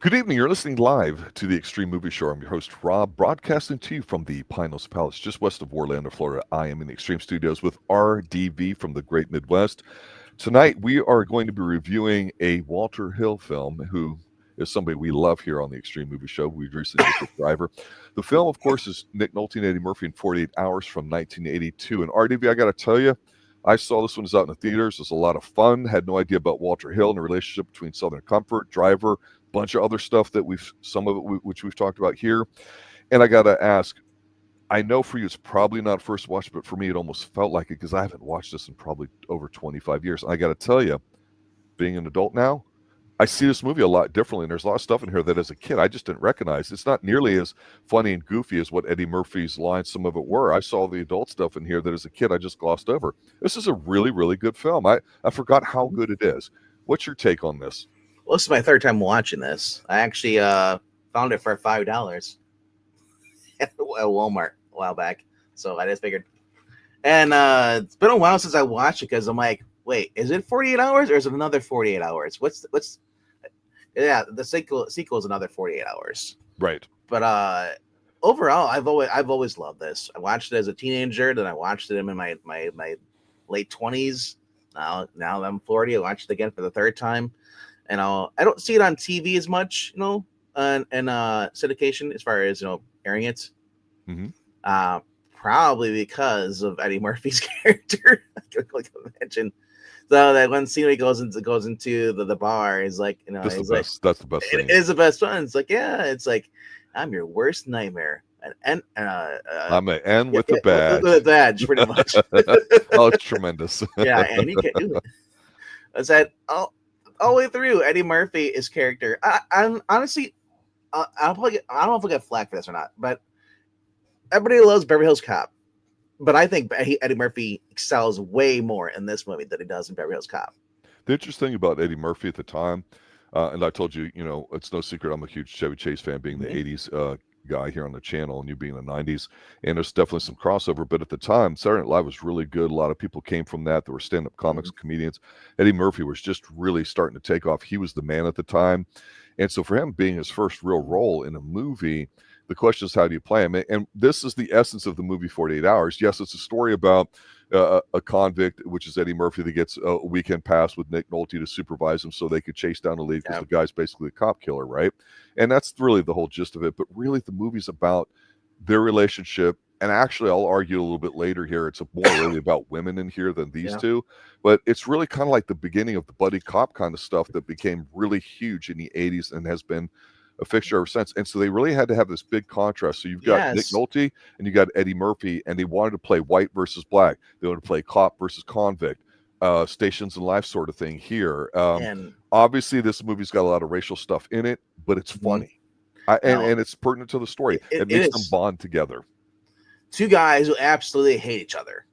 Good evening. You're listening live to the Extreme Movie Show. I'm your host, Rob, broadcasting to you from the Pinos Palace, just west of Orlando, Florida. I am in the Extreme Studios with RDV from the Great Midwest. Tonight, we are going to be reviewing a Walter Hill film, who is somebody we love here on the Extreme Movie Show. We've recently just with Driver. The film, of course, is Nick Nolte and Eddie Murphy in 48 Hours from 1982. And RDV, I got to tell you, I saw this one was out in the theaters. It was a lot of fun. Had no idea about Walter Hill and the relationship between Southern Comfort, Driver, bunch of other stuff that some of it which we've talked about here. And I got to ask, I know for you it's probably not first watch, but for me it almost felt like it because I haven't watched this in probably over 25 years. And I got to tell you, being an adult now, I see this movie a lot differently, and there's a lot of stuff in here that as a kid I just didn't recognize. It's not nearly as funny and goofy as what Eddie Murphy's lines, some of it were. I saw the adult stuff in here that as a kid I just glossed over. This is a really, really good film. I forgot how good it is. What's your take on this? Well, this is my third time watching this. I actually found it for $5 at Walmart a while back. So I just figured. And it's been a while since I watched it because I'm like, wait, is it 48 hours or is it another 48 hours? Yeah, the sequel is another 48 hours. Right. But overall, I've always loved this. I watched it as a teenager, then I watched it in my late 20s. Now that I'm 40, I watched it again for the third time. And I don't see it on TV as much, and syndication as far as airing it. Mm-hmm. Probably because of Eddie Murphy's character. I can imagine. So that one scene he goes into the bar is like, that's he's the best. Like, that's the best thing. It is the best one. It's like, yeah, it's like I'm your worst nightmare. And I'm an N with a badge. With a badge, pretty much. Oh, it's tremendous. Yeah, and you can't do it. I said, all the way through Eddie Murphy, his character. I'm honestly, I don't know if I get flack for this or not, but everybody loves Beverly Hills Cop. But I think Eddie Murphy excels way more in this movie than he does in Beverly Hills Cop. The interesting thing about Eddie Murphy at the time, and I told you, it's no secret I'm a huge Chevy Chase fan, being the 80s guy here on the channel and you being the 90s. And there's definitely some crossover. But at the time, Saturday Night Live was really good. A lot of people came from that. There were stand-up comics, comedians. Eddie Murphy was just really starting to take off. He was the man at the time. And so for him being his first real role in a movie, the question is, how do you play him? And this is the essence of the movie 48 Hours. Yes, it's a story about a convict, which is Eddie Murphy, that gets a weekend pass with Nick Nolte to supervise him so they could chase down the lead because the guy's basically a cop killer, right? And that's really the whole gist of it. But really, the movie's about their relationship. And actually, I'll argue a little bit later here, it's more really about women in here than these two. But it's really kind of like the beginning of the buddy cop kind of stuff that became really huge in the 80s and has been a fixture ever since. And so they really had to have this big contrast. So you've got Nick Nolte and you got Eddie Murphy, and they wanted to play white versus black. They wanted to play cop versus convict, stations in life sort of thing here. And obviously this movie's got a lot of racial stuff in it, but it's funny. And it's pertinent to the story. It makes them bond together. Two guys who absolutely hate each other.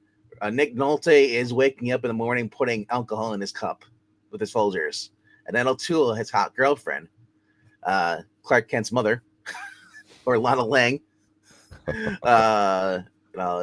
Nick Nolte is waking up in the morning putting alcohol in his cup with his Folgers. And then O'Toole, his hot girlfriend, Clark Kent's mother, or Lana Lang,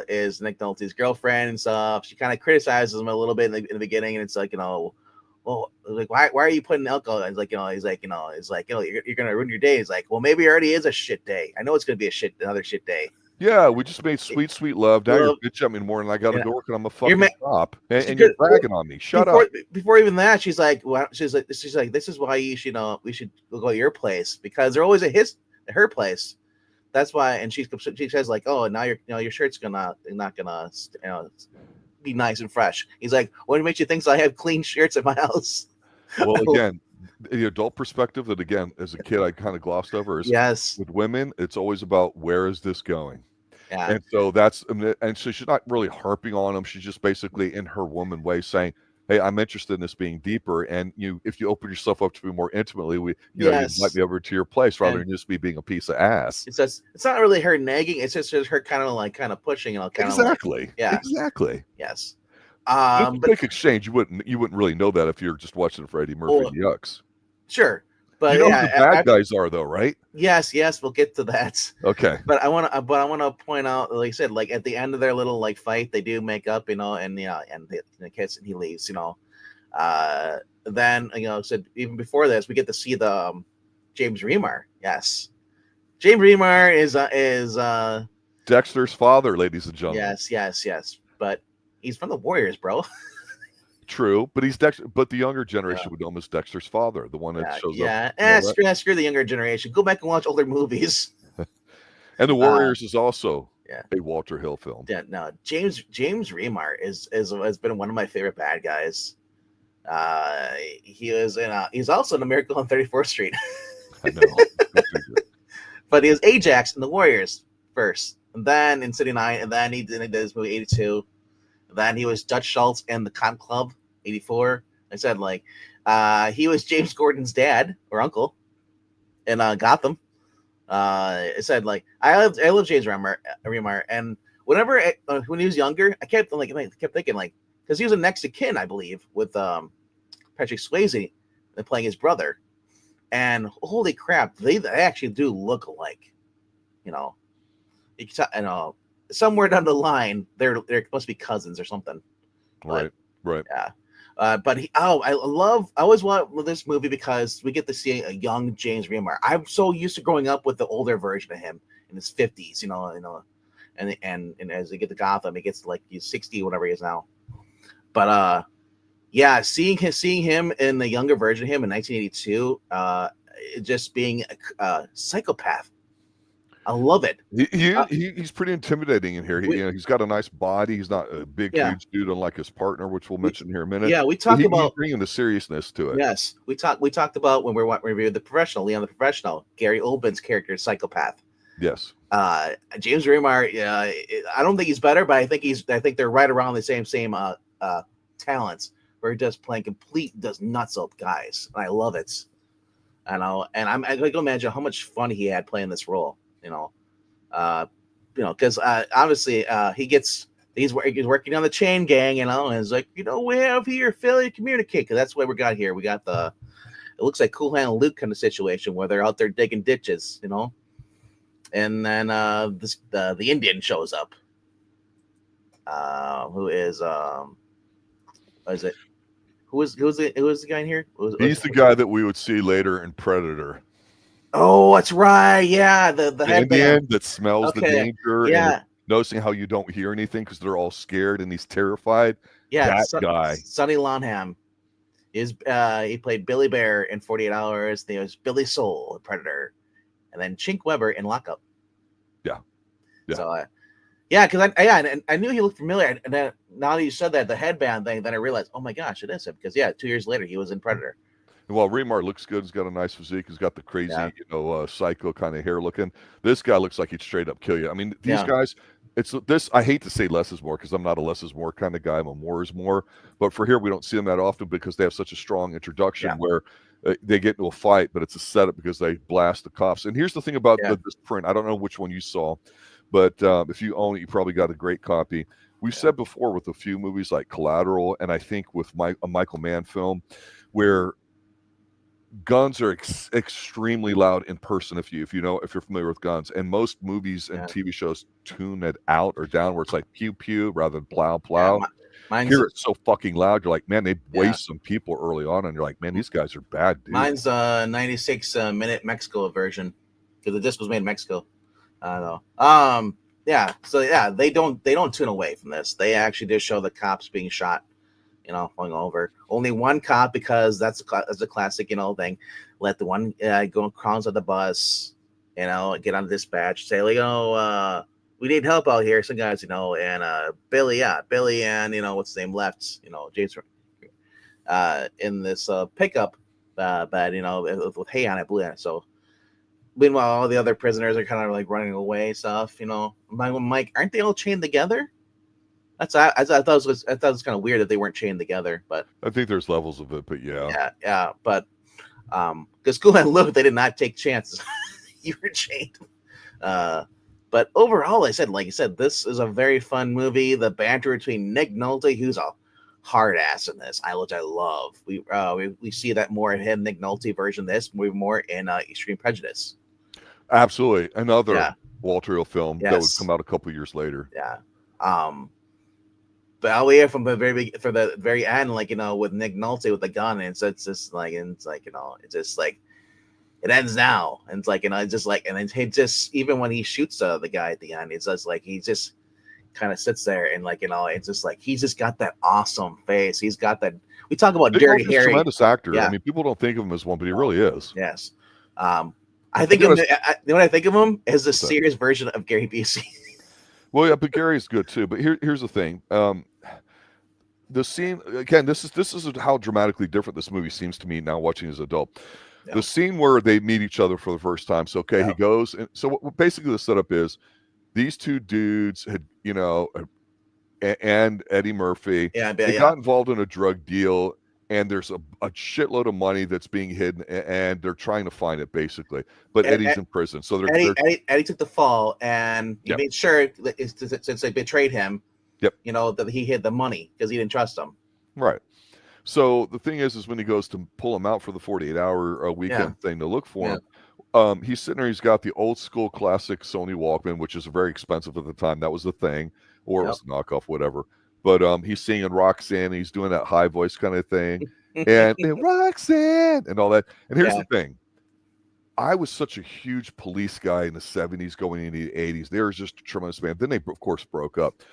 is Nick Nolte's girlfriend and stuff. She kind of criticizes him a little bit in the beginning, and it's like, well, like why are you putting alcohol? And he's like, you're gonna ruin your day. He's like, well, maybe it already is a shit day. I know it's gonna be another shit day. Yeah, we just made sweet love. Now you're bitch at me in the morning. I got to go work, and I'm a fucking cop, and you're bragging on me. Shut up. Before even that, she's like, this is why you should we should go to your place, because they're always at her place. That's why. And she says like, oh, now your shirt's not gonna be nice and fresh. He's like, what makes you think I have clean shirts at my house? Well, again, the adult perspective that, again, as a kid I kind of glossed over is with women, it's always about where is this going. Yeah. And so and so she's not really harping on him. She's just basically in her woman way saying, hey, I'm interested in this being deeper. And if you open yourself up to me more intimately, you invite me over to your place rather than just me being a piece of ass. It's not really her nagging. It's just her kind of pushing, exactly. Exactly. Yes. Quick exchange. You wouldn't really know that if you're just watching for Eddie Murphy and Yucks. Sure. But who the bad guys are, though, right? Yes, we'll get to that. Okay. But I want to point out, like I said, like at the end of their little fight, they do make up, and the kiss, and he leaves, Then said even before this, we get to see the James Remar. Yes, James Remar is Dexter's father, ladies and gentlemen. yes. But he's from the Warriors, bro. True, but he's Dexter. But the younger generation would know him as Dexter's father, the one that shows up. Screw the younger generation. Go back and watch older movies. And the Warriors is also Yeah. a Walter Hill film. Yeah, no, James Remar has been one of my favorite bad guys. He's also in A Miracle on 34th Street. I know. But he was Ajax in the Warriors first, and then in City 9, and then he did this movie 82. And then he was Dutch Schultz in the Con Club 84. I said he was James Gordon's dad or uncle in Gotham. I said I love James Remar, and whenever when he was younger, I kept thinking because he was a next of kin, I believe, with Patrick Swayze playing his brother, and holy crap, they actually do look alike. You can tell, somewhere down the line, they're must be cousins or something. Right. Yeah. But I always want this movie because we get to see a young James Remar. I'm so used to growing up with the older version of him in his 50s, and as they get to Gotham, he gets he's 60, whatever he is now. But seeing him in the younger version of him in 1982, just being a psychopath. I love it. He's pretty intimidating in here. He's got a nice body. He's not a big, huge dude, unlike his partner, which we'll mention here in a minute. Yeah, we talked about he's bringing the seriousness to it. Yes, we talked about when we reviewed The Professional, Leon the Professional, Gary Oldman's character, psychopath. Yes. James Remar. I don't think he's better, but I think they're right around the same talents. Where he does does nuts up guys, and I love it. I know, and I can imagine how much fun he had playing this role. Because obviously he's working on the chain gang, and it's we have here failure to communicate, because that's what we got here. We got it looks like Cool Hand Luke kind of situation where they're out there digging ditches, and then the Indian shows up. Who is the guy in here? He's the guy that we would see later in Predator. Oh, that's right. Yeah, the Indian that smells the danger. Yeah, and noticing how you don't hear anything because they're all scared and he's terrified. Yeah, that guy, Sonny Landham, he played Billy Bear in 48 Hours. There was Billy Soul in Predator, and then Chink Weber in Lockup. Yeah. So, because I knew he looked familiar, and then now that you said that the headband thing, then I realized, oh my gosh, it is him, because 2 years later he was in Predator. And while Remar looks good, he's got a nice physique. He's got the crazy, psycho kind of hair looking. This guy looks like he'd straight up kill you. I mean, these guys, it's this. I hate to say less is more because I'm not a less is more kind of guy. I'm a more is more. But for here, we don't see them that often because they have such a strong introduction where they get into a fight, but it's a setup because they blast the cops. And here's the thing about this print. I don't know which one you saw, but if you own it, you probably got a great copy. We've said before with a few movies like Collateral, and I think with a Michael Mann film, where guns are extremely loud in person. If you're familiar with guns, and most movies and TV shows tune it out or down where it's like pew pew rather than plow plow. Here it's so fucking loud. You're like, man, they waste some people early on, and you're like, man, these guys are bad dudes. Mine's 96 minute Mexico version because the disc was made in Mexico. I don't know. So they don't tune away from this. They actually just show the cops being shot. Going over. Only one cop, because that's a classic, thing. Let the one go crawls on the bus, get on dispatch, say, we need help out here. Some guys, and Billy, and what's his name left, James, in this pickup, with hay on it, blue on it. So, meanwhile, all the other prisoners are kind of running away, stuff. Mike, aren't they all chained together? I thought it was kind of weird that they weren't chained together, but I think there's levels of it, but but because Cool and Luke, they did not take chances. You were chained, but overall, like I said, this is a very fun movie. The banter between Nick Nolte, who's a hard ass in this, which I love. We see that more in him, Nick Nolte version of this movie more in Extreme Prejudice. Absolutely, another Walter Hill film that would come out a couple years later. But all the way from the very end, with Nick Nolte with the gun, and it's just it's just like it ends now, and it's like, it's just like, and then he just, even when he shoots the guy at the end, it's just like he just kind of sits there and like, it's just like he's just got that awesome face. He's got that. We talk about Big Dirty Wolf is a Harry. tremendous actor. Yeah. I mean, people don't think of him as one, but he really is. Yes. I think of him, when I think of him as a serious version of Gary Busey. Well, yeah, but Gary's good too. But here's the thing. The scene again. This is how dramatically different this movie seems to me now watching as an adult. The scene where they meet each other for the first time. So he goes, and so basically the setup is these two dudes had, and Eddie Murphy, they got involved in a drug deal, and there's a shitload of money that's being hidden, and they're trying to find it basically. But Eddie's in prison, so Eddie took the fall, and he made sure that since they betrayed him, that he hid the money because he didn't trust them. Right. So the thing is when he goes to pull him out for the 48-hour weekend thing to look for him, he's sitting there. He's got the old school classic Sony Walkman, which is very expensive at the time. That was the thing, or it was a knockoff, whatever. But he's singing Roxanne. He's doing that high voice kind of thing, and Roxanne and all that. And here's the thing: I was such a huge Police guy in the 70s, going into the 80s. They were just a tremendous band. Then they, of course, broke up.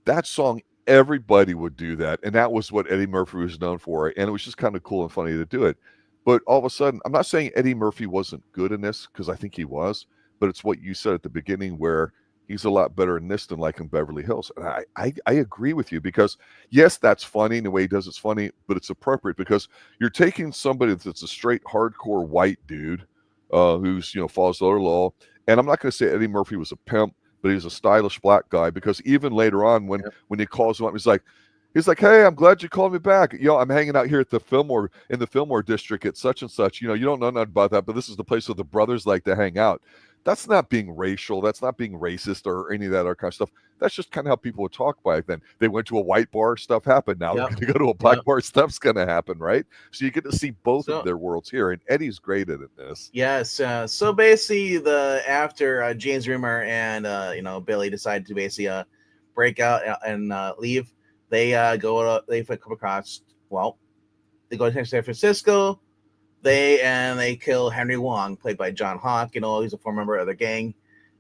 That song, everybody would do that, and that was what Eddie Murphy was known for, and it was just kind of cool and funny to do it. But all of a sudden, I'm not saying Eddie Murphy wasn't good in this, because I think he was, but it's what you said at the beginning, where he's a lot better in this than like in Beverly Hills. And I agree with you, because yes, that's funny, and the way he does it's funny, but it's appropriate because you're taking somebody that's a straight hardcore white dude who's follows the law, and I'm not going to say Eddie Murphy was a pimp, but he's a stylish black guy, because even later on when he calls him up, he's like, hey, I'm glad you called me back. I'm hanging out here at the Fillmore district at such and such. You don't know nothing about that, but this is the place where the brothers like to hang out. That's not being racial. That's not being racist or any of that other kind of stuff. That's just kind of how people would talk back then. They went to a white bar, stuff happened. Now they're going to go to a black bar, stuff's going to happen, right? So you get to see both of their worlds here, and Eddie's great at this. Yes. So basically, after James Remar and Billy decide to basically break out and leave, they come across. Well, they go to San Francisco. They kill Henry Wong, played by John Hawk. He's a former member of the gang.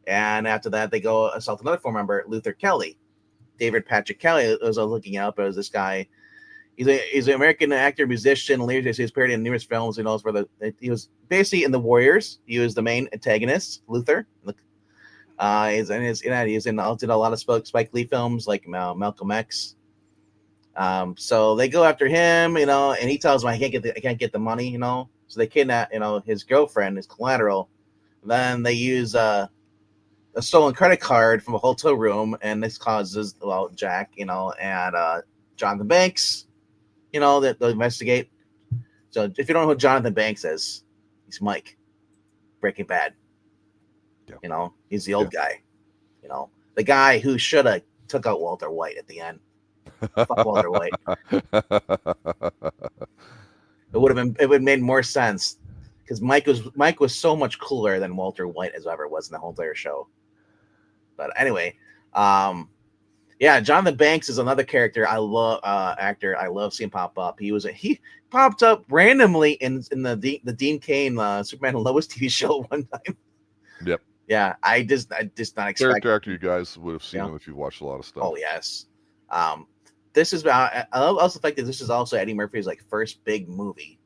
And after that, they go assault another former member, Luther Kelly. David Patrick Kelly, as I was looking up, as this guy. He's an American actor, musician, lyricist. He's appeared in numerous films. He was basically in The Warriors. He was the main antagonist, Luther. He's in a lot of Spike Lee films like Malcolm X. So they go after him, and he tells them, I can't get the money, So they kidnap, his girlfriend, his collateral. Then they use a stolen credit card from a hotel room, and this causes Jack, and Jonathan Banks, that they'll investigate. So if you don't know who Jonathan Banks is, he's Mike, Breaking Bad. Yeah. He's the old guy. The guy who should have took out Walter White at the end. Fuck Walter White. It would have made more sense, because Mike was so much cooler than Walter White as ever was in the whole entire show. But anyway, Jonathan Banks is another character I love, actor I love seeing pop up. He popped up randomly in the Dean Cain Superman and Lois TV show one time. Yep. Yeah, I just not expect. Character actor, you guys would have seen him if you watched a lot of stuff. Oh yes. This is about. I love the fact that this is also Eddie Murphy's first big movie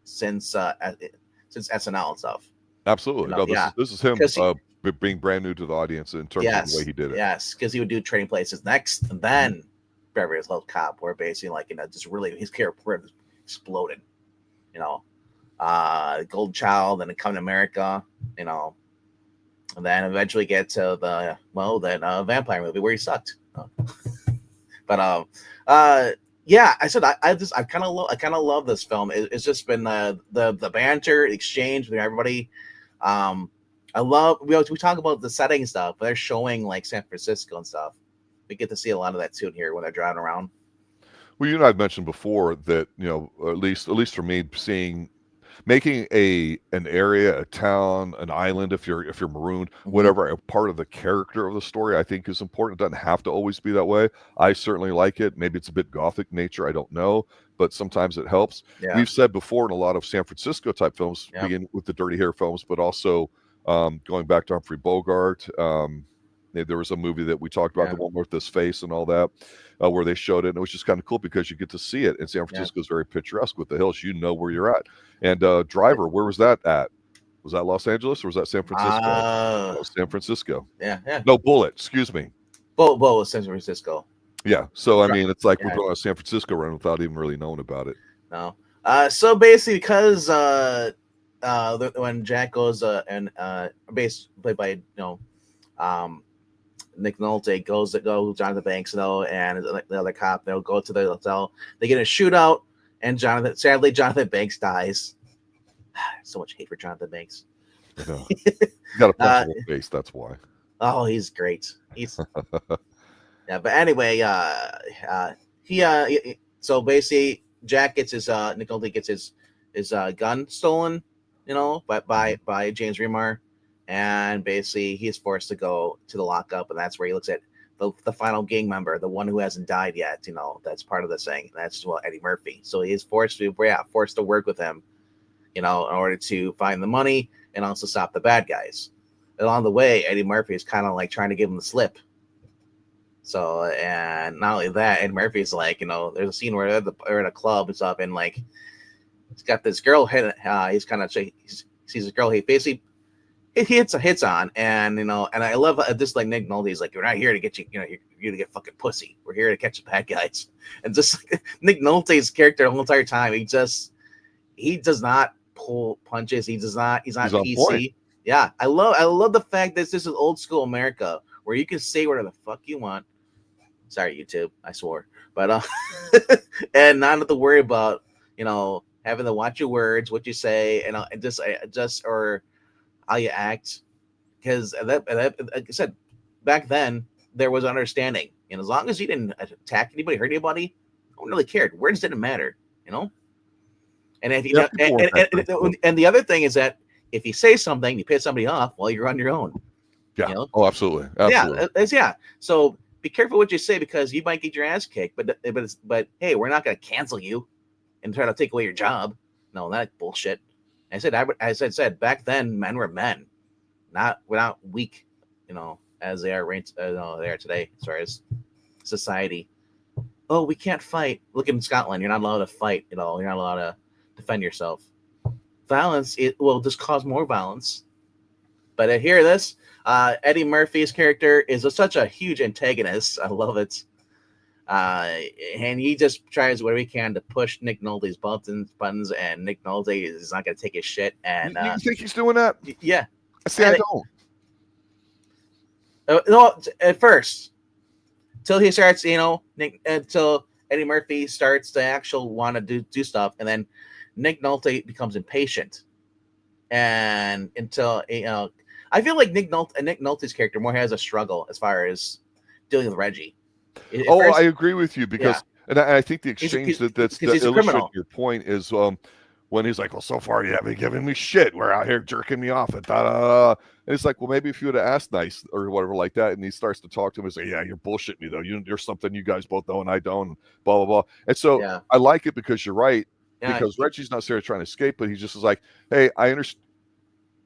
since SNL and stuff. Absolutely. This is him being brand new to the audience in terms of the way he did it. Yes, because he would do Trading Places next, and then Beverly Hills Cop, where basically just really his career exploded. Gold Child, and then Come to America, and then eventually get to the vampire movie where he sucked. But I said I kind of love this film. It's just been the banter, exchange with everybody. I love we talk about the setting and stuff, but they're showing San Francisco and stuff. We get to see a lot of that too here when they're driving around. Well, you and I have mentioned before that at least for me, making an area, a town, an island, if you're marooned, whatever, a part of the character of the story, I think is important. It doesn't have to always be that way. I certainly like it. Maybe it's a bit gothic nature, I don't know, but sometimes it helps. Yeah. We've said before in a lot of San Francisco type films, Yep. begin with the dirty hair films, but also going back to Humphrey Bogart. There was a movie that we talked about, Yeah. the one with his face and all that, where they showed it. And it was just kind of cool because you get to see it. And San Francisco is very picturesque with the hills. You know where you're at. And Driver, where was that at? Was that Los Angeles or was that San Francisco? That was San Francisco. Yeah. No, Bullet. Excuse me. Bullet was San Francisco. Yeah. So, I mean, it's like we're going on a San Francisco run without even really knowing about it. No. So basically, because when Jack goes and played by Nick Nolte goes to go Jonathan Banks and the other cop, they'll go to the hotel. They get in a shootout, and sadly Jonathan Banks dies. So much hate for Jonathan Banks. You got a punchable face, that's why. Oh, he's great. He's yeah, but anyway, so basically Jack gets his Nick Nolte gets his gun stolen, by James Remar. And basically, he's forced to go to the lockup, and that's where he looks at the final gang member, the one who hasn't died yet. That's part of the thing. That's Eddie Murphy. So he's forced to work with him, in order to find the money and also stop the bad guys. Along the way, Eddie Murphy is kind of like trying to give him the slip. So, and not only that, Eddie Murphy's like, there's a scene where they're at a club and stuff, and like he's got this girl he's kind of he sees a girl he basically. He hits on, and and I love this, like Nick Nolte. He's like, we're not here to get you, you're here to get fucking pussy. We're here to catch the bad guys. And just Nick Nolte's character the whole entire time, he does not pull punches. He's not PC. Point. Yeah, I love the fact that this is old school America where you can say whatever the fuck you want. Sorry, YouTube, I swore, but and not have to worry about having to watch your words, what you say, and just or how you act, because like I said, back then there was understanding, and as long as you didn't attack anybody, hurt anybody, no one really cared. Words didn't matter, And if and the other thing is that if you say something, you piss somebody off, well, you're on your own. Yeah. Oh, absolutely. Yeah. So be careful what you say, because you might get your ass kicked. But hey, we're not going to cancel you and try to take away your job. No, that bullshit. As I said, back then, men were men, not weak, as they are today, as far as society. Oh, we can't fight. Look in Scotland, you're not allowed to fight. You're not allowed to defend yourself. Violence, it will just cause more violence. But I hear this. Eddie Murphy's character is such a huge antagonist. I love it. And he just tries whatever he can to push Nick Nolte's buttons, and Nick Nolte is not going to take his shit. And you think he's doing that? Yeah. See, I don't. No, at first, till he starts, until Eddie Murphy starts to actually want to do stuff, and then Nick Nolte becomes impatient, and until I feel like Nick Nolte's character more has a struggle as far as dealing with Reggie. I agree with you, because, and I think the exchange that's illustrating your point is when he's like, well, so far you haven't given me shit. We're out here jerking me off. And it's like, well, maybe if you would have asked nice or whatever like that. And he starts to talk to him and say, yeah, you're bullshitting me, though. There's something you guys both know and I don't, and blah, blah, blah. And so I like it because you're right, because Reggie's not necessarily trying to escape, but he just is like, hey, I understand.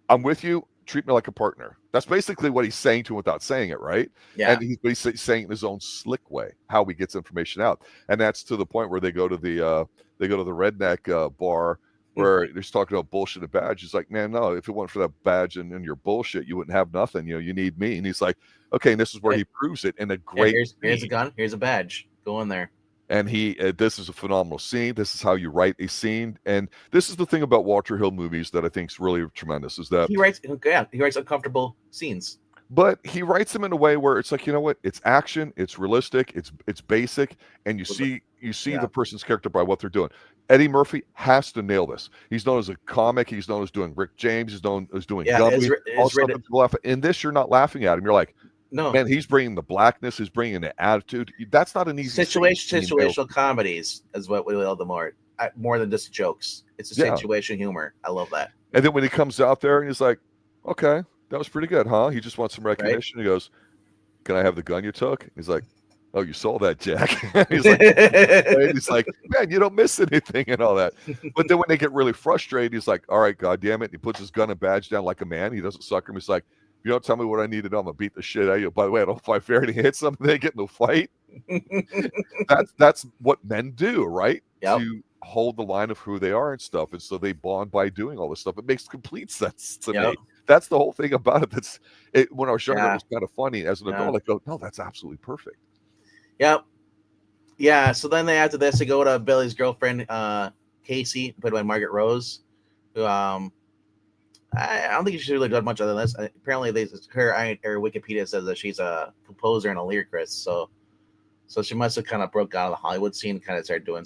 I'm with you. Treat me like a partner. That's basically what he's saying to him without saying it, right? Yeah. And he's saying it in his own slick way, how he gets information out. And that's to the point where they go to the redneck bar where they're talking about bullshit and badge. He's like, man, no, if it weren't for that badge and your bullshit, you wouldn't have nothing. You need me. And he's like, okay, and this is where he proves it in a great here's a gun, here's a badge. Go in there. And this is a phenomenal scene. This is how you write a scene. And this is the thing about Walter Hill movies that I think is really tremendous, is that he writes uncomfortable scenes. But he writes them in a way where it's like, you know what? It's action, it's realistic, it's basic, and you see the person's character by what they're doing. Eddie Murphy has to nail this. He's known as a comic. He's known as doing Rick James. He's known as doing Gumby. In this, you're not laughing at him. You're like, no, man, he's bringing the blackness. He's bringing the attitude. That's not an easy situational comedies is what we love the more than just jokes. It's a situation humor. I love that. And then when he comes out there and he's like, okay, that was pretty good, huh? He just wants some recognition. Right? He goes, can I have the gun you took? He's like, "Oh, you saw that, Jack?" he's like, "Man, you don't miss anything," and all that. But then when they get really frustrated, he's like, "All right, God damn it!" And he puts his gun and badge down like a man. He doesn't sucker him. He's like, "If you don't tell me what I need to do, I'm gonna beat the shit out of you. By the way, I don't fight fair." And he hits them. They get in a fight. That's what men do, right? Yep. To hold the line of who they are and stuff, and so they bond by doing all this stuff. It makes complete sense to me. That's the whole thing about it. When I was younger, it was kind of funny. As an adult, I go, "No, that's absolutely perfect." Yep. Yeah. So then after this, they go to Billy's girlfriend, Casey, played by Margaret Rose, who I don't think she's really done much other than this. Apparently, her Wikipedia says that she's a composer and a lyricist. So she must have kind of broke out of the Hollywood scene, kind of started doing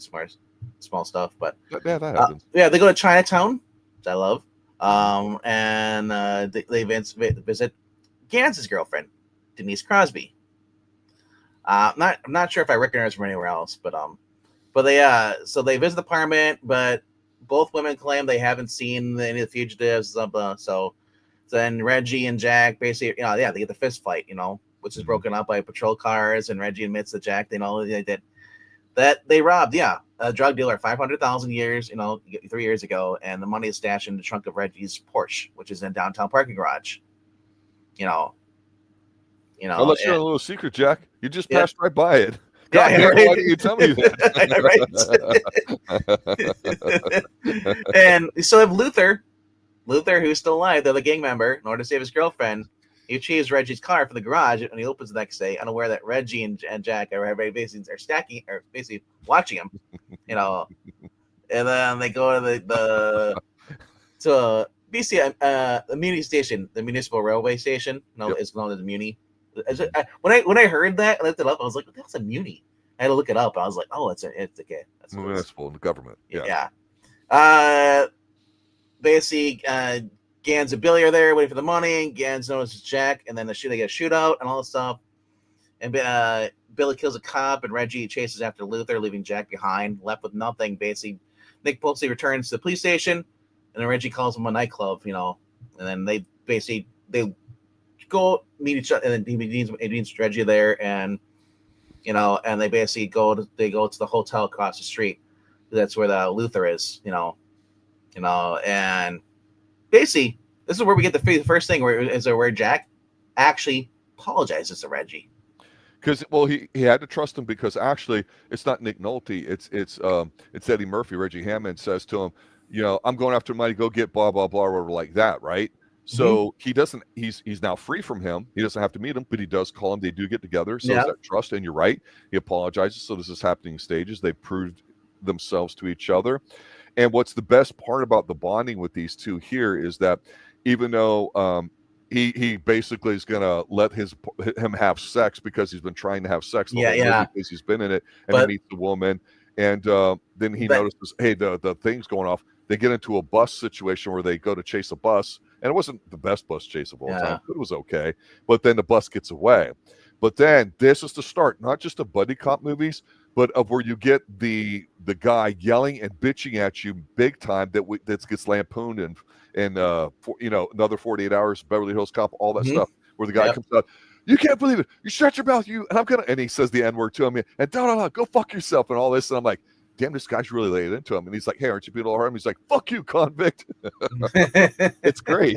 small stuff. But yeah, that happens. They go to Chinatown, which I love. And they visit Gans's girlfriend, Denise Crosby. I'm not sure if I recognize her from anywhere else, but they so they visit the apartment, but both women claim they haven't seen any of the fugitives. So then Reggie and Jack basically, they get the fist fight, which is broken up by patrol cars, and Reggie admits that Jack, they did that they robbed, a drug dealer 500,000 years, 3 years ago, and the money is stashed in the trunk of Reggie's Porsche, which is in downtown parking garage. Unless you're a little secret, Jack, you just passed right by it. God, right. Why didn't you tell me that? And so if Luther, who's still alive, the gang member, in order to save his girlfriend, he achieves Reggie's car from the garage, and he opens the next day, unaware that Reggie and Jack are basically basically watching him, And then they go to the Muni station, the municipal railway station. It's known as Muni. When I heard that, I looked it up. I was like, "What's a Muni?" I had to look it up. I was like, "Oh, it's okay." That's municipal government. Yeah. Basically, Gans and Billy are there waiting for the money. Gans notices Jack, and then they get a shootout and all this stuff. And Billy kills a cop, and Reggie chases after Luther, leaving Jack behind, left with nothing. Basically, Nick Pulte returns to the police station, and then Reggie calls him a nightclub, and then they go meet each other, and then he meets Reggie there, and and they basically go to the hotel across the street. That's where the Luther is, and basically this is where we get the first thing where Jack actually apologizes to Reggie. Because he had to trust him, because actually it's not Nick Nolte, it's Eddie Murphy. Reggie Hammond says to him, "I'm going after money, go get blah blah blah," or whatever like that, right? So he doesn't. He's now free from him. He doesn't have to meet him, but he does call him. They do get together. So is that trust? And you're right. He apologizes. So this is happening in stages. They proved themselves to each other. And what's the best part about the bonding with these two here is that even though he basically is gonna let him have sex, because he's been trying to have sex because he's been in it, and he meets the woman, and then he notices, hey, the thing's going off. They get into a bus situation where they go to chase a bus, and it wasn't the best bus chase of all time. It was okay, but then the bus gets away. But then this is the start, not just of buddy cop movies, but of where you get the guy yelling and bitching at you big time that gets lampooned and another 48 Hours, Beverly Hills Cop, all that stuff, where the guy comes out, "You can't believe it, you shut your mouth, and he says the N-word to him, and go fuck yourself," and all this, and I'm like, damn, this guy's really laid into him. And he's like, "Hey, aren't you being all hard?" He's like, "Fuck you, convict." It's great.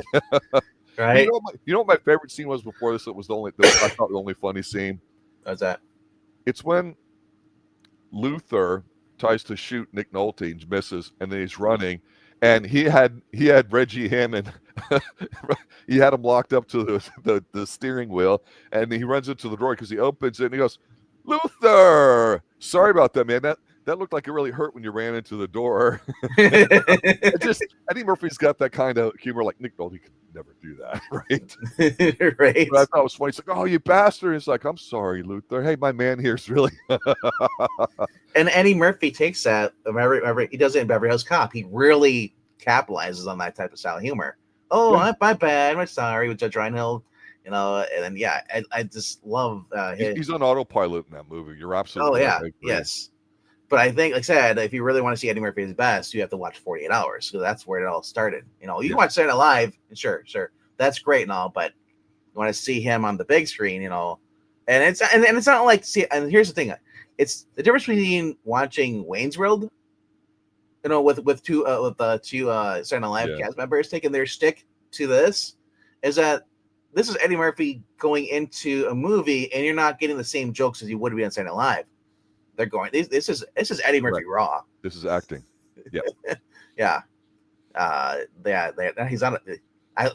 Right. You know what my favorite scene was before this? It was I thought the only funny scene. What's that? It's when Luther tries to shoot Nick Nolte and misses, and then he's running, and he had Reggie Hammond. He had him locked up to the steering wheel, and he runs into the door because he opens it and he goes, "Luther, sorry about that, man. That looked like it really hurt when you ran into the door." Eddie Murphy's got that kind of humor, like Nick Nolte could never do that, right? Right. But I thought it was funny. He's like, "Oh, you bastard!" He's like, "I'm sorry, Luther. Hey, my man here's really." And Eddie Murphy takes that. He does it in Beverly Hills Cop. He really capitalizes on that type of style of humor. "Oh, my bad. I'm sorry," with Judge Reinhold. And then I just love. He's on autopilot in that movie. You're absolutely. Oh yeah, yes. But I think, like I said, if you really want to see Eddie Murphy's best, you have to watch 48 Hours, because that's where it all started. You can watch Saturday Night Live, sure, that's great and all, but you want to see him on the big screen, And it's not like, see, and here's the thing, it's the difference between watching Wayne's World, with two Saturday Night Live Yeah. cast members taking their stick to this, is that this is Eddie Murphy going into a movie, and you're not getting the same jokes as you would be on Saturday Night Live. They're going, this is Eddie Murphy raw. This is acting. Yeah. Yeah. He's on it.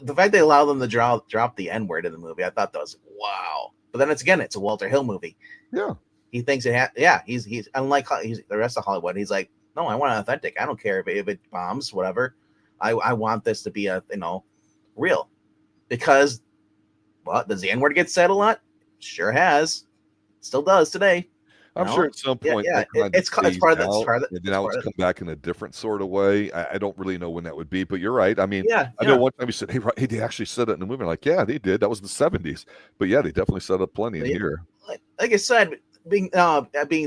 The fact they allow them to drop the N-word in the movie, I thought that was wow. But then it's a Walter Hill movie. Yeah. He thinks he's unlike the rest of Hollywood. He's like, no, I want it authentic. I don't care if it bombs, whatever. I want this to be real. Because, well, does the N-word get said a lot? Sure has. Still does today. I'm sure at some point, it's part of that. And now it's come back in a different sort of way. I don't really know when that would be, but you're right. I mean, I know one time he said, "Hey, they actually said it in the movie." I'm like, yeah, they did. That was the '70s, but yeah, they definitely said it plenty in here. Like I said, being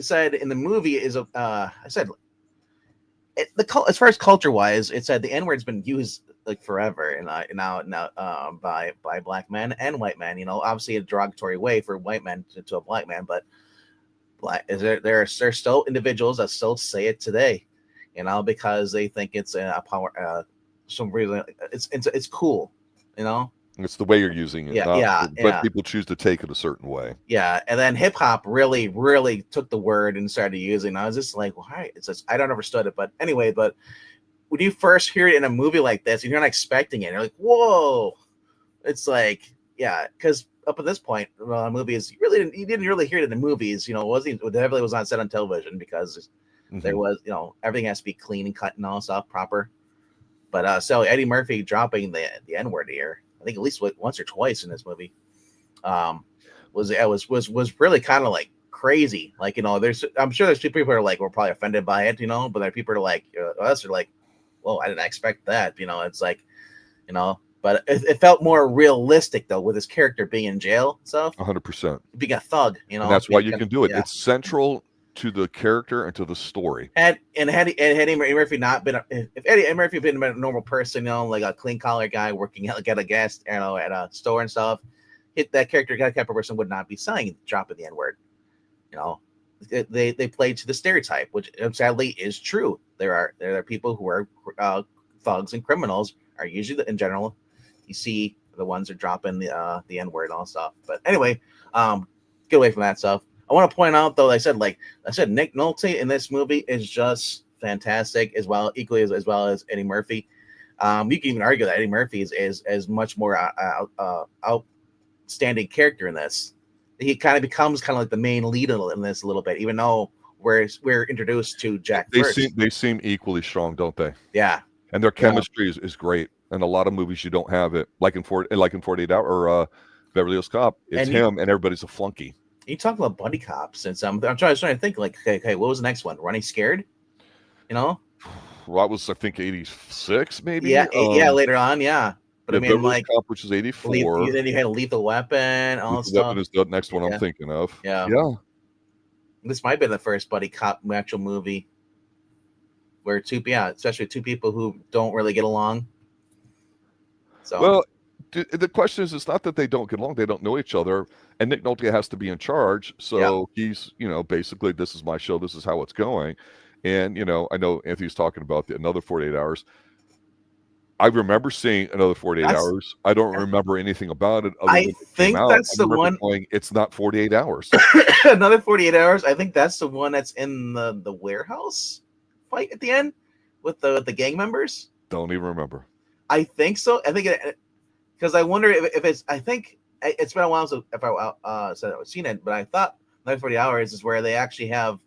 said in the movie is I said as far as culture wise, it said the N-word's been used like forever, and now by black men and white men. Obviously a derogatory way for white men to a black man, but there are still individuals that still say it today, because they think it's a power, some reason it's cool, It's the way you're using it, but people choose to take it a certain way. Yeah, and then hip hop really, really took the word and started using it. I was just like, why? It's just, I don't understood it, but anyway, when you first hear it in a movie like this, and you're not expecting it, you're like, whoa! It's like, because up at this point, movies, you didn't really hear it in the movies. It definitely was not set on television because there was, everything has to be clean and cut and all stuff proper. But so Eddie Murphy dropping the N-word here, I think at least once or twice in this movie, was really kind of like crazy. Like, I'm sure there's people who are like, we're probably offended by it, but there are people who are like, us are like, whoa, I didn't expect that. It's like, but it felt more realistic though with his character being in jail. So 100%, being a thug, and that's why you can do it. Yeah. It's central to the character and to the story. Had Eddie Murphy not been, if Eddie Murphy had been a normal person, like a clean collar guy working at a gas, at a store and stuff, that character, that type of person would not be dropping the N-word. They played to the stereotype, which sadly is true. There are people who are thugs and criminals are usually in general. You see the ones that are dropping the N-word and all stuff. But anyway, get away from that stuff. I want to point out though, I said Nick Nolte in this movie is just fantastic equally as well as Eddie Murphy. You can even argue that Eddie Murphy is much more outstanding character in this. He kind of becomes like the main lead in this a little bit, even though we're introduced to Jack first. They seem equally strong, don't they? Yeah. And their chemistry is great. And a lot of movies you don't have it, like in 48 Hours or Beverly Hills Cop. It's him and everybody's a flunky. You talk about buddy cops, and I'm trying to think like, okay, what was the next one? Running Scared? Well, that was I think 86 maybe. Yeah, later on, yeah. But I mean, Beverly like Cop, which is 84. Then you had a Lethal Weapon. All Lethal Weapon is the next one I'm thinking of. Yeah. This might be the first buddy cop actual movie where especially two people who don't really get along. So well, the question is, it's not that they don't get along; they don't know each other. And Nick Nolte has to be in charge, so he's basically, this is my show, this is how it's going. And I know Anthony's talking about another 48 Hours. I remember seeing another 48 Hours. I don't remember anything about it. I think that's the one. It's not 48 Hours. Another 48 Hours. I think that's the one that's in the warehouse fight at the end with the gang members. Don't even remember. I think so. I think because I wonder if it's. I think it's been a while since I've seen it, but I thought another 40 Hours is where they actually have.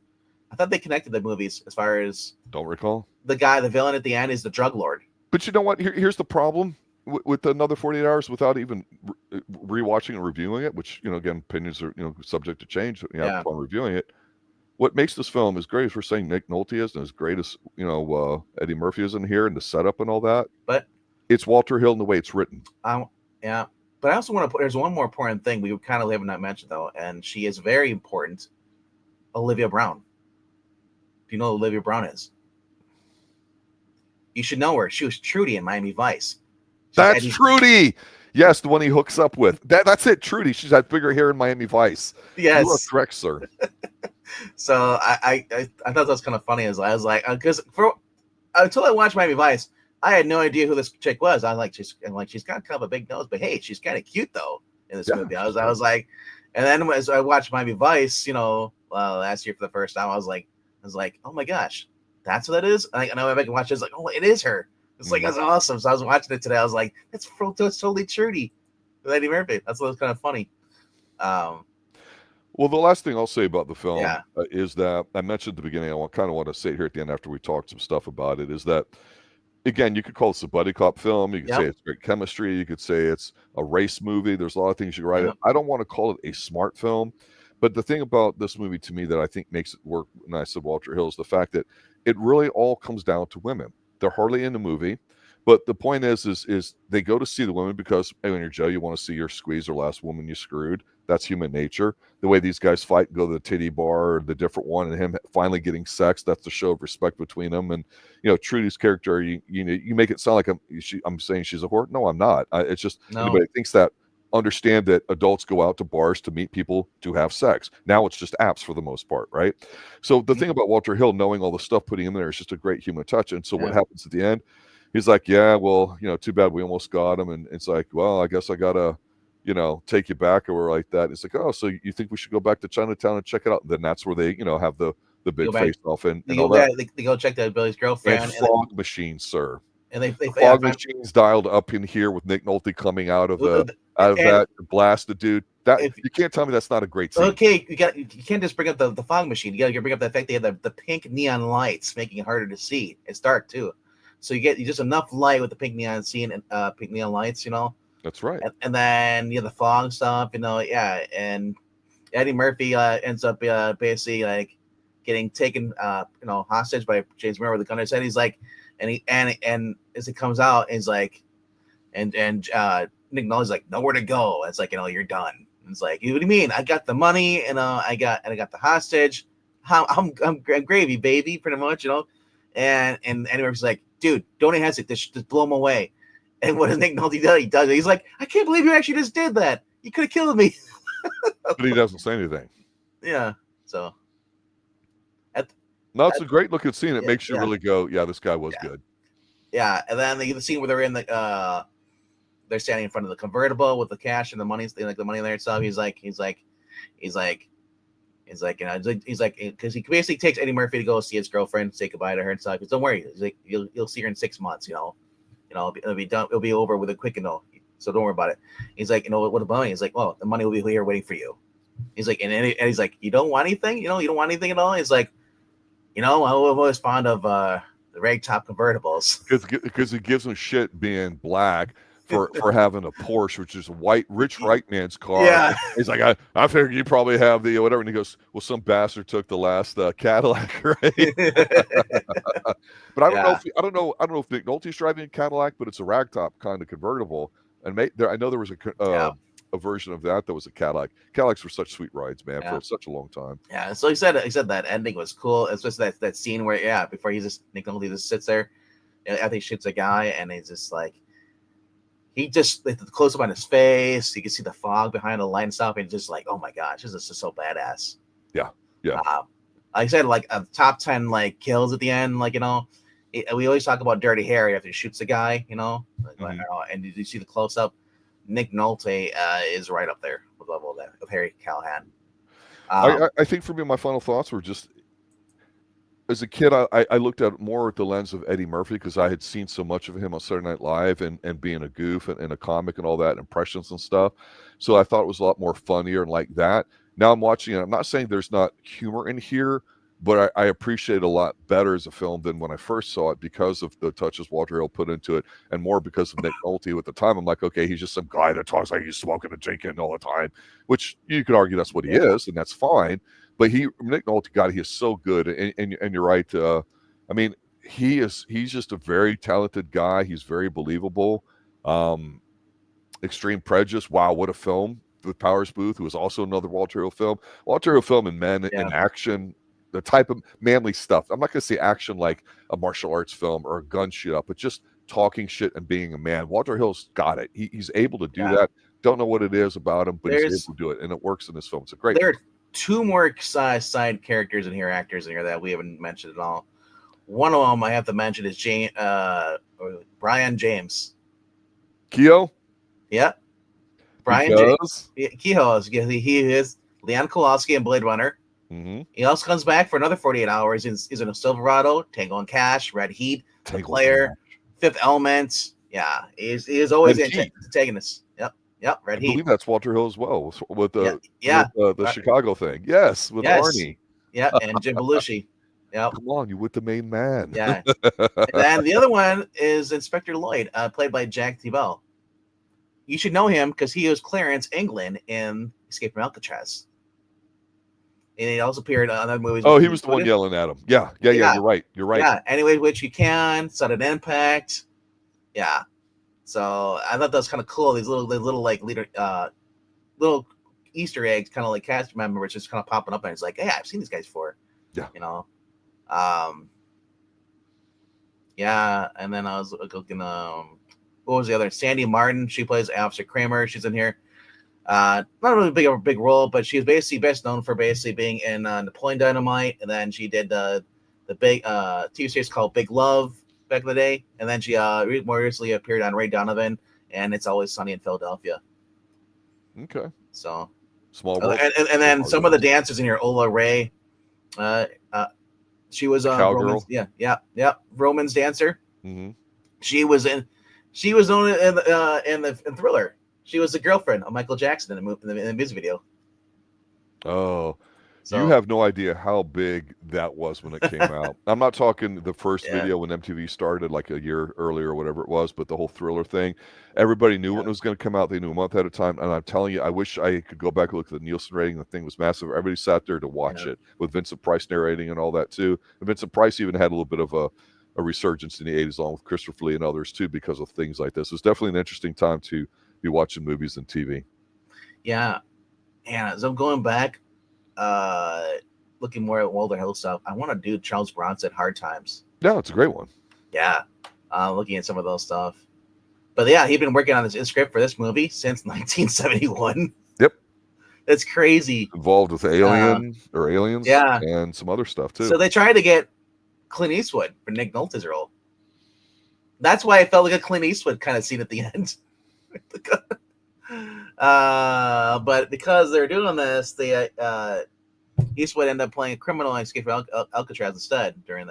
I thought they connected the movies as far as. Don't recall. The villain at the end is the drug lord. But you know what? Here's the problem with another 48 Hours without even rewatching and reviewing it, which, again, opinions are, subject to change upon reviewing it. What makes this film as great as we're saying Nick Nolte is, and as great as, Eddie Murphy is in here and the setup and all that. But it's Walter Hill and the way it's written. Yeah. But I also want to there's one more important thing we kind of have not mentioned, though, and she is very important. Olivia Brown. Do you know who Olivia Brown is? You should know her. She was Trudy in Miami Vice. That's Trudy. Yes, the one he hooks up with. That's it, Trudy. She's had bigger hair in Miami Vice. You are Yes. correct, sir. So I thought that was kind of funny. As I was like, because for until I watched Miami Vice, I had no idea who this chick was. I was like, she's got kind of a big nose, but hey, she's kind of cute though in this movie. I was like, and then as I watched Miami Vice, last year for the first time, I was like, oh my gosh, that's what that is. And I know I can watch it. It's like, oh, it is her. It's like, that's awesome. So I was watching it today. I was like, that's totally Trudy with Eddie Murphy. That's what was kind of funny. Well, the last thing I'll say about the film is that I mentioned at the beginning, I kind of want to say it here at the end after we talked some stuff about it, is that, again, you could call this a buddy cop film. You could say it's great chemistry. You could say it's a race movie. There's a lot of things you can write it. I don't want to call it a smart film. But the thing about this movie to me that I think makes it work, and I said Walter Hill, is the fact that it really all comes down to women. They're hardly in the movie. But the point is they go to see the women because, hey, when you're Joe, you want to see your squeeze or last woman you screwed. That's human nature. The way these guys fight and go to the titty bar or the different one and him finally getting sex, that's the show of respect between them. And, Trudy's character, you make it sound like I'm saying she's a whore. No, I'm not. It's just anybody thinks that, understand that adults go out to bars to meet people to have sex. Now it's just apps for the most part, right? So the thing about Walter Hill, knowing all the stuff, putting him there is just a great human touch. And so what happens at the end? He's like, yeah, well, too bad we almost got him. And it's like, well, I guess I got to, take you back or like that. It's like, oh, so you think we should go back to Chinatown and check it out? And then that's where they, have the big face off and all that. They go check that Billy's girlfriend. And fog machines, sir. And they fog machines dialed up in here with Nick Nolte coming out of that blast the dude. You can't tell me that's not a great scene. Okay, you can't just bring up the fog machine. You got to bring up the fact they have the pink neon lights, making it harder to see. It's dark too. So you get just enough light with the pink neon scene and pink neon lights, That's right. And then the fog stuff, and Eddie Murphy ends up basically like getting taken hostage by James Remar with the gun in his head. He's like, and as it comes out, he's like, and Nick Nolte's like, nowhere to go. It's like, you're done. And it's like, what do you mean? I got the money, and I got the hostage. I'm gravy, baby, pretty much, And Eddie Murphy's like, dude, don't hesitate. Just blow him away. And what does Nick Nolte do? He does it. He's like, I can't believe you actually just did that. You could have killed me. But he doesn't say anything. Yeah. So. No, it's a great looking scene. It makes you really go, yeah, this guy was good. Yeah. And then the scene where they're in they're standing in front of the convertible with the cash and the money, like the money there itself. He's like, because he basically takes Eddie Murphy to go see his girlfriend, say goodbye to her and stuff. Because don't worry, he's like, you'll see her in 6 months. It'll be done. It'll be over with a quick so don't worry about it. He's like, what about money? He's like, well, the money will be here waiting for you. He's like, and he's like, you don't want anything? You don't want anything at all? He's like, I'm always fond of the ragtop convertibles because it gives him shit being black. For having a Porsche, which is a rich white man's car. Yeah. He's like, I figured you probably have the whatever. And he goes, well, some bastard took the last Cadillac, right? But I don't know if Nick Nolte's driving a Cadillac, but it's a ragtop kind of convertible. And I know there was a version of that was a Cadillac. Cadillacs were such sweet rides, man, for such a long time. Yeah. So he said that ending was cool. It's just that scene where before Nick Nolte just sits there, I think he shoots a guy, and he's just like. He just the close up on his face. You can see the fog behind the light and stuff, and just like, oh my gosh, this is just so badass. Yeah. Like I said, like a top 10 like kills at the end. Like we always talk about Dirty Harry after he shoots the guy. And you see the close up. Nick Nolte is right up there with level of Harry Callahan. I think for me, my final thoughts were just. As a kid, I looked at it more at the lens of Eddie Murphy because I had seen so much of him on Saturday Night Live and being a goof and a comic and all that, impressions and stuff. So I thought it was a lot more funnier and like that. Now I'm watching it. I'm not saying there's not humor in here, but I appreciate it a lot better as a film than when I first saw it because of the touches Walter Hill put into it and more because of Nick Nolte. At the time, I'm like, okay, he's just some guy that talks like he's smoking and drinking all the time, which you could argue that's what he is, and that's fine. But Nick Nolte, God, he is so good, and you're right. I mean, he's just a very talented guy. He's very believable. Extreme Prejudice. Wow, what a film with Powers Booth, who was also another Walter Hill film. Walter Hill film and Men in Action, the type of manly stuff. I'm not going to say action like a martial arts film or a gun shoot up, but just talking shit and being a man. Walter Hill's got it. He's able to do Yeah. that. Don't know what it is about him, but he's There's- able to do it, and it works in this film. It's a great. There are two more side characters in here, actors in here that we haven't mentioned at all. One of them I have to mention is Brion James. Keogh? Yeah. Brion James. Because Keogh he is Leon Kowalski in Blade Runner. mm-hmm. He also comes back for another 48 hours. He's in a Silverado, Tango and Cash, Red Heat, The Player, Fifth Element. Yeah, he is always antagonist. Yep, Red I Heat. believe that's Walter Hill as well with the Right. Chicago thing. Yes, with Arnie. Yeah, and Jim Belushi. Yep. Come on, you with the main man. Yeah. And then the other one is Inspector Lloyd, played by Jack Tibel. You should know him because he was Clarence England in Escape from Alcatraz. And he also appeared on other movies. Oh, he was the one yelling at him. Yeah. You're right. Yeah. Anyway, which you can. Sudden Impact. Yeah. So I thought that was kind of cool. These little like little Easter eggs, kind of like cast members, just kind of popping up, and it's like, hey, I've seen these guys before. Yeah. You know. Yeah. And then I was looking. What was the other? Sandy Martin. She plays Officer Kramer. She's in here. Not really a big role, but she's basically best known for basically being in Napoleon Dynamite, and then she did the big TV series called Big Love back in the day, and then she more recently appeared on Ray Donovan and It's Always Sunny in Philadelphia. Okay. So small world. And then some of the dancers in here, Ola Ray, she was Cowgirl. Roman's dancer. Mm-hmm. She was known in Thriller. She was the girlfriend of Michael Jackson in the music video. Oh, so, you have no idea how big that was when it came out. I'm not talking the first video when MTV started, like a year earlier or whatever it was, but the whole Thriller thing. Everybody knew when it was going to come out. They knew a month at a time. And I'm telling you, I wish I could go back and look at the Nielsen rating. The thing was massive. Everybody sat there to watch it with Vincent Price narrating and all that too. And Vincent Price even had a little bit of a resurgence in the 80s, along with Christopher Lee and others too, because of things like this. It was definitely an interesting time to be watching movies and TV. Yeah. And as I'm going back, looking more at Walter Hill stuff, I want to do Charles Bronson Hard Times. Yeah, it's a great one. Yeah. Looking at some of those stuff. But yeah, he'd been working on this script for this movie since 1971. Yep. That's crazy. Involved with aliens yeah, and some other stuff too. So they tried to get Clint Eastwood for Nick Nolte's role. That's why I felt like a Clint Eastwood kind of scene at the end. But because they're doing this, they Eastwood ended up playing a criminal in Escape from Alcatraz instead during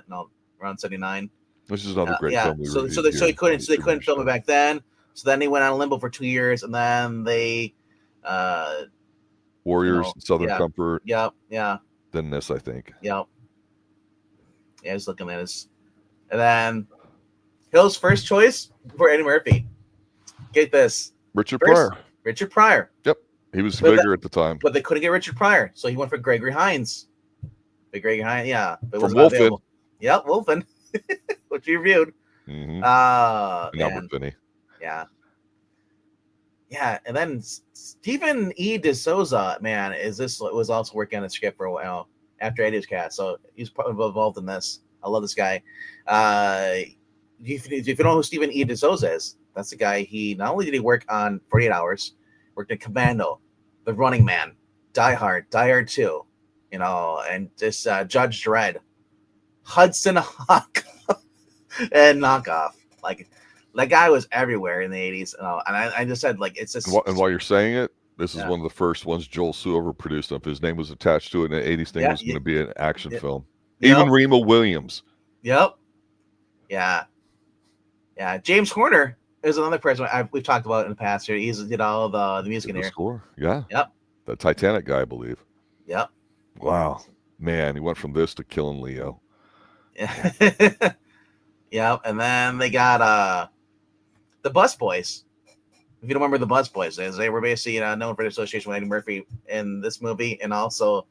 around 79. Which is another great film. So they couldn't film it back then. So then he went on limbo for 2 years, and then they Warriors, Southern Comfort. Yeah. Then this, I think. Yeah. Yeah, I was looking at this, and then Hill's first choice for Eddie Murphy. Get this. Richard Pryor. Yep. He was bigger at the time. But they couldn't get Richard Pryor, so he went for Gregory Hines. But Gregory Hines, yeah. But from Wolfen. Yep, Wolfen. Which you reviewed. Mm-hmm. Albert Finney. Yeah. Yeah, and then Stephen E. D'Souza, man, was also working on the script for a while after Eddie was cast, so he's involved in this. I love this guy. If you don't know who Stephen E. D'Souza is, that's the guy. He not only did he work on 48 Hours, worked in Commando, The Running Man, Die Hard 2, and this Judge Dredd, Hudson Hawk, and Knockoff. Like, that guy was everywhere in the 80s. And I just said, like, it's just. And while you're saying it, this is one of the first ones Joel Sue ever produced. If his name was attached to it in the 80s, thing was going to be an action film. Even Remo Williams. Yep. Yeah. Yeah. James Horner is another person we've talked about in the past here. He did all the music in here. Score. Yeah. Yep. The Titanic guy, I believe. Yep. Wow. Man, he went from this to killing Leo. Yeah. Yep. And then they got the Bus Boys. If you don't remember the Bus Boys, they were basically known for their association with Eddie Murphy in this movie, and also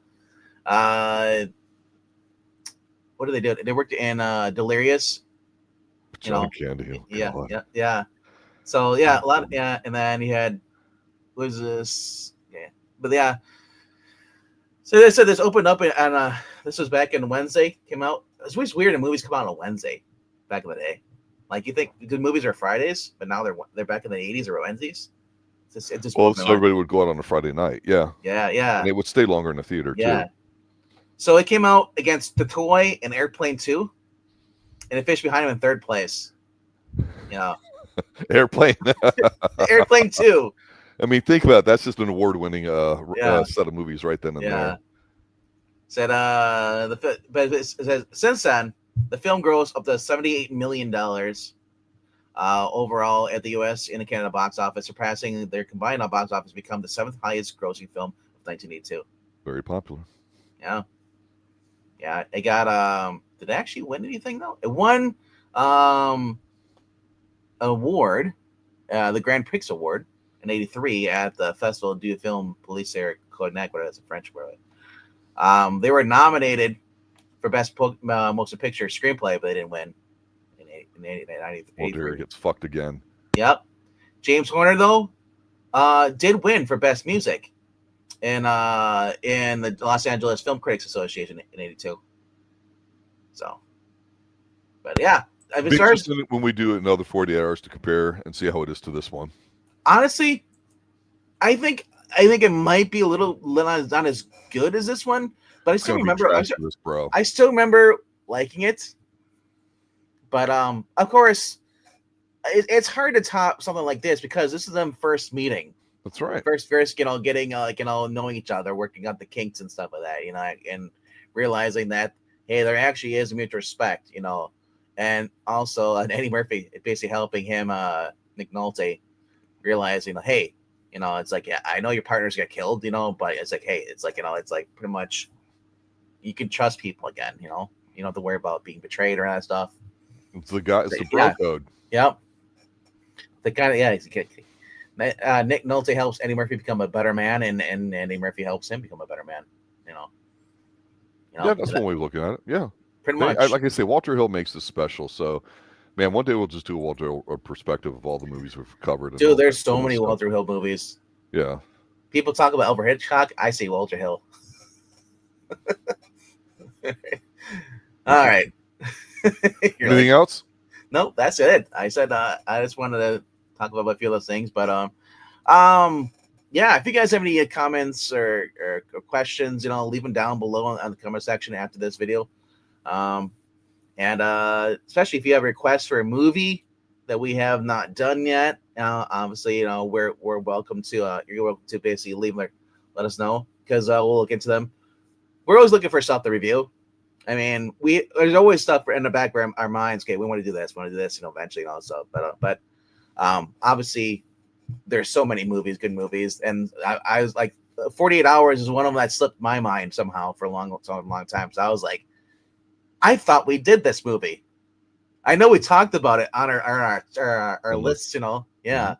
what did they do? They worked in Delirious. John Candy. Yeah. So a lot. And then he had was this? Yeah, but yeah. So they said this opened up, and this was back in Wednesday. Came out. It's always weird when movies come out on a Wednesday back in the day. Like you think the movies are Fridays, but now they're back in the 80s or Wednesdays. It just Well, so everybody would go out on a Friday night. Yeah. Yeah. And it would stay longer in the theater, Yeah. too. So it came out against The Toy and Airplane 2, and it finished behind him in third place. Airplane. Airplane 2. I mean, think about it. That's just an award-winning set of movies right then and there. Said since then, the film grossed up to $78 million overall at the U.S. and the Canada box office, surpassing their combined box office, become the 7th highest grossing film of 1982. Very popular. Yeah. It got did it actually win anything though? It won award, the Grand Prix Award in '83 at the Festival du Film Policier Cognac, whatever that's a French word. They were nominated for Best Motion Picture Screenplay, but they didn't win in 1983. Dear, gets fucked again. Yep. James Horner though did win for Best Music in the Los Angeles Film Critics Association in '82. So, but yeah, Be interesting when we do another 48 hours to compare and see how it is to this one. Honestly, I think it might be a little not as good as this one, but I still remember. I still remember liking it. But of course, it's hard to top something like this because this is them first meeting. That's right. First, getting knowing each other, working out the kinks and stuff like that, and realizing that hey, there actually is mutual respect, and also Eddie Murphy basically helping him, Nick Nolte, realizing, hey, it's like, yeah, I know your partners get killed, but it's like, hey, it's like, it's like pretty much you can trust people again, you don't have to worry about being betrayed or that stuff. It's the bro code. Yep. The kind of Nick Nolte helps Eddie Murphy become a better man, and Eddie Murphy helps him become a better man. Yeah, that's one way of looking at it. Yeah, pretty much. Like I say, Walter Hill makes this special. So, man, one day we'll just do a Walter Hill perspective of all the movies we've covered. Dude, there's so many Walter Hill movies. Yeah. People talk about Alfred Hitchcock. I say Walter Hill. All right. Anything else? Nope, that's it. I said I just wanted to talk about a few of those things, but yeah, if you guys have any comments or questions, leave them down below on the comment section after this video. And especially if you have requests for a movie that we have not done yet, obviously, we're welcome to you're welcome to basically let us know because we'll look into them. We're always looking for stuff to review. I mean, there's always stuff in the back of our minds. Okay, we want to do this, eventually, and all that stuff. But obviously, there's so many movies, good movies, and I was like, 48 Hours is one of them that slipped my mind somehow for a long time. So I was like, I thought we did this movie. I know we talked about it on our list, yeah,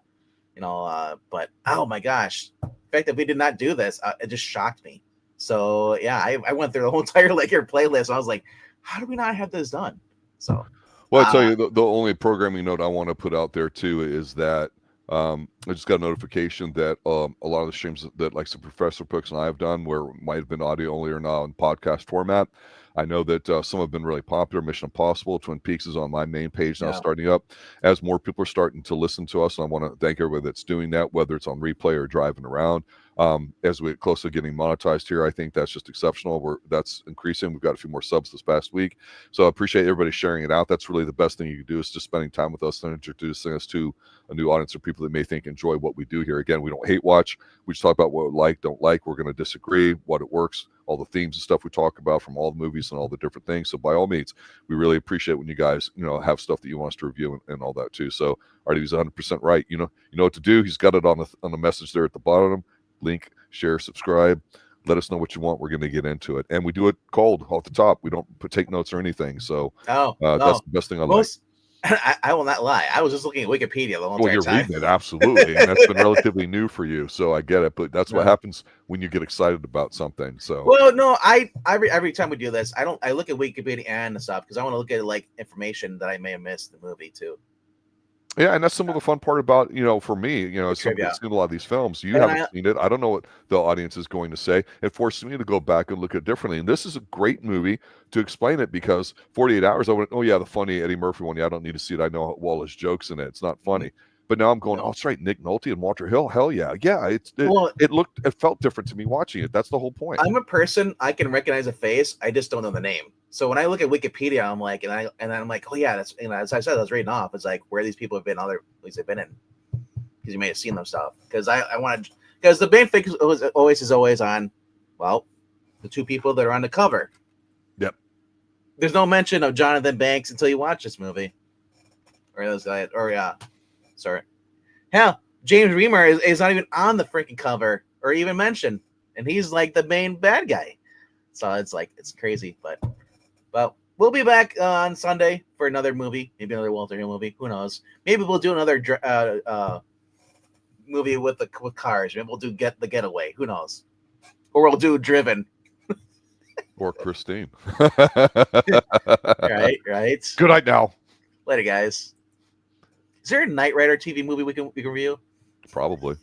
but oh my gosh, the fact that we did not do this, it just shocked me. So yeah, I went through the whole entire playlist. I was like, how do we not have this done? So, well, I tell you, the only programming note I want to put out there too is that I just got a notification that a lot of the streams that like some Professor Pooks and I have done, where it might have been audio only or now in podcast format. I know that some have been really popular. Mission Impossible, Twin Peaks is on my main page now, starting up. As more people are starting to listen to us, and I want to thank everybody that's doing that, whether it's on replay or driving around. As we get close to getting monetized here, I think that's just exceptional. That's increasing. We've got a few more subs this past week. So I appreciate everybody sharing it out. That's really the best thing you can do, is just spending time with us and introducing us to a new audience of people that may think enjoy what we do here. Again, we don't hate watch. We just talk about what we like, don't like. We're going to disagree, what it works, all the themes and stuff we talk about from all the movies and all the different things. So by all means, we really appreciate when you guys, have stuff that you want us to review and all that too. So Artie's 100% right. You know what to do. He's got it on the message there at the bottom. Link, share, subscribe. Let us know what you want. We're going to get into it, and we do it cold off the top. We don't take notes or anything. So that's the best thing I like. I will not lie. I was just looking at Wikipedia the whole time. Well, you're reading it, absolutely, and that's been relatively new for you, so I get it. But that's what happens when you get excited about something. So, well, no, every time we do this, I look at Wikipedia and the stuff because I want to look at like information that I may have missed in the movie too. Yeah, and that's some of the fun part about, for me, as somebody trivia. that's seen a lot of these films, you And haven't seen it. I don't know what the audience is going to say. It forces me to go back and look at it differently. And this is a great movie to explain it, because 48 Hours, I went, oh yeah, the funny Eddie Murphy one. Yeah, I don't need to see it. I know all his jokes in it. It's not funny. But now I'm going, oh, that's right, Nick Nolte and Walter Hill. Hell yeah. Yeah, it felt different to me watching it. That's the whole point. I'm a person, I can recognize a face, I just don't know the name. So when I look at Wikipedia, I'm like, and I'm like, oh yeah, that's, as I said, I was reading off. It's like where these people have been, other movies they've been in, because you may have seen them stuff. Because I wanted, because the main focus is always on, well, the two people that are on the cover. Yep. There's no mention of Jonathan Banks until you watch this movie, or those guys, or sorry, hell, James Remar is not even on the freaking cover or even mentioned, and he's like the main bad guy. So it's like, it's crazy, but we'll be back on Sunday for another movie, maybe another Walter Hill movie. Who knows? Maybe we'll do another movie with cars. Maybe we'll do the Getaway. Who knows? Or we'll do Driven. Or Christine. Right. Good night now. Later, guys. Is there a Knight Rider TV movie we can review? Probably.